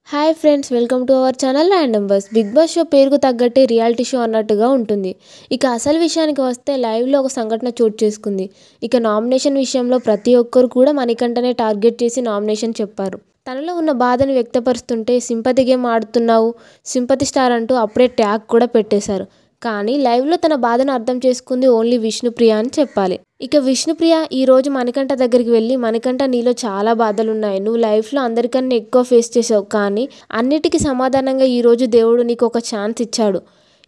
Hi friends, welcome to our channel random bus. Bigg Boss show పేరుకు తగ్గట్టే reality show అన్నట్టుగా ఉంటుంది. ఇక అసలు విషయానికి వస్తే లైవ్లో ఒక సంఘటన చోటు చేసుకుంది. ఇక నామినేషన్ విషయంలో ప్రతి ఒక్కరు కూడా మణికంఠనే టార్గెట్ చేసి నామినేషన్ చెప్పారు. తనలో ఉన్న బాధను వ్యక్తపరుస్తుంటే సింపతి గేమ్ ఆడుతున్నావు, సింపతి స్టార్ అంటూ అప్పుడే ట్యాగ్ కూడా పెట్టేశారు. కానీ లైవ్లో తన బాధను అర్థం చేసుకుంది ఓన్లీ విష్ణుప్రియ అని చెప్పాలి. ఇక విష్ణుప్రియ ఈరోజు మణికంఠ దగ్గరికి వెళ్ళి, మణికంఠ నీలో చాలా బాధలున్నాయి, నువ్వు లైఫ్లో అందరికన్నా ఎక్కువ ఫేస్ చేసావు, కానీ అన్నిటికీ సమాధానంగా ఈరోజు దేవుడు నీకు ఒక ఛాన్స్ ఇచ్చాడు.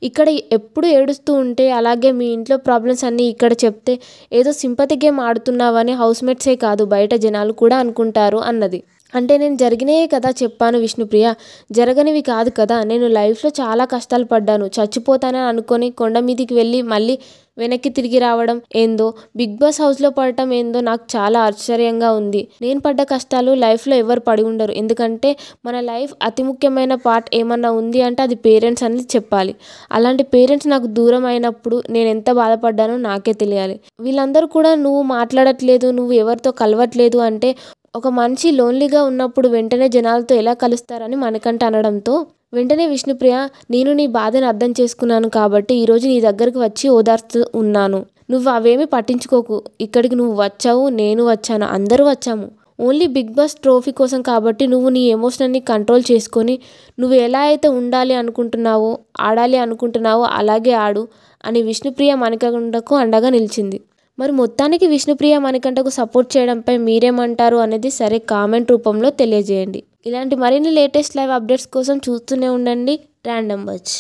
ఇక్కడ ఎప్పుడు ఏడుస్తూ ఉంటే, అలాగే మీ ఇంట్లో ప్రాబ్లమ్స్ అన్నీ ఇక్కడ చెప్తే ఏదో సింపతి గేమ్ ఆడుతున్నావని హౌస్మేట్సే కాదు బయట జనాలు కూడా అనుకుంటారు అన్నది. అంటే నేను జరిగినాయే కదా చెప్పాను విష్ణుప్రియ, జరగనివి కాదు కదా. నేను లైఫ్లో చాలా కష్టాలు పడ్డాను, చచ్చిపోతానని అనుకొని కొండ మీదికి వెళ్ళి మళ్ళీ వెనక్కి తిరిగి రావడం ఏందో, బిగ్ బాస్ హౌస్లో పడటం ఏందో నాకు చాలా ఆశ్చర్యంగా ఉంది. నేను పడ్డ కష్టాలు లైఫ్లో ఎవరు పడి ఉండరు. ఎందుకంటే మన లైఫ్ అతి ముఖ్యమైన పార్ట్ ఏమన్నా ఉంది అంటే అది పేరెంట్స్ అని చెప్పాలి. అలాంటి పేరెంట్స్ నాకు దూరం అయినప్పుడు నేను ఎంత బాధపడ్డానో నాకే తెలియాలి. వీళ్ళందరూ కూడా నువ్వు మాట్లాడట్లేదు, నువ్వు ఎవరితో కలవట్లేదు అంటే, ఒక మనిషి లోన్లీగా ఉన్నప్పుడు వెంటనే జనాలతో ఎలా కలుస్తారని మణికంఠ అనడంతో వెంటనే విష్ణుప్రియ, నేను నీ బాధను అర్థం చేసుకున్నాను కాబట్టి ఈరోజు నీ దగ్గరకు వచ్చి ఓదార్స్తూ ఉన్నాను. నువ్వు అవేమీ పట్టించుకోకు. ఇక్కడికి నువ్వు వచ్చావు, నేను వచ్చాను, అందరూ వచ్చాము. ఓన్లీ బిగ్ బాస్ ట్రోఫీ కోసం కాబట్టి నువ్వు నీ ఎమోషన్ని కంట్రోల్ చేసుకొని నువ్వు ఎలా అయితే ఉండాలి అనుకుంటున్నావో, ఆడాలి అనుకుంటున్నావో అలాగే ఆడు అని విష్ణుప్రియ మణికంఠకు అండగా నిలిచింది. మరి మొత్తానికి విష్ణుప్రియ మణికంఠకు సపోర్ట్ చేయడంపై మీరేమంటారు అనేది సరే కామెంట్ రూపంలో తెలియజేయండి. ఇలాంటి మరిన్ని లేటెస్ట్ లైవ్ అప్డేట్స్ కోసం చూస్తూనే ఉండండి ర్యాండమ్ బజ్.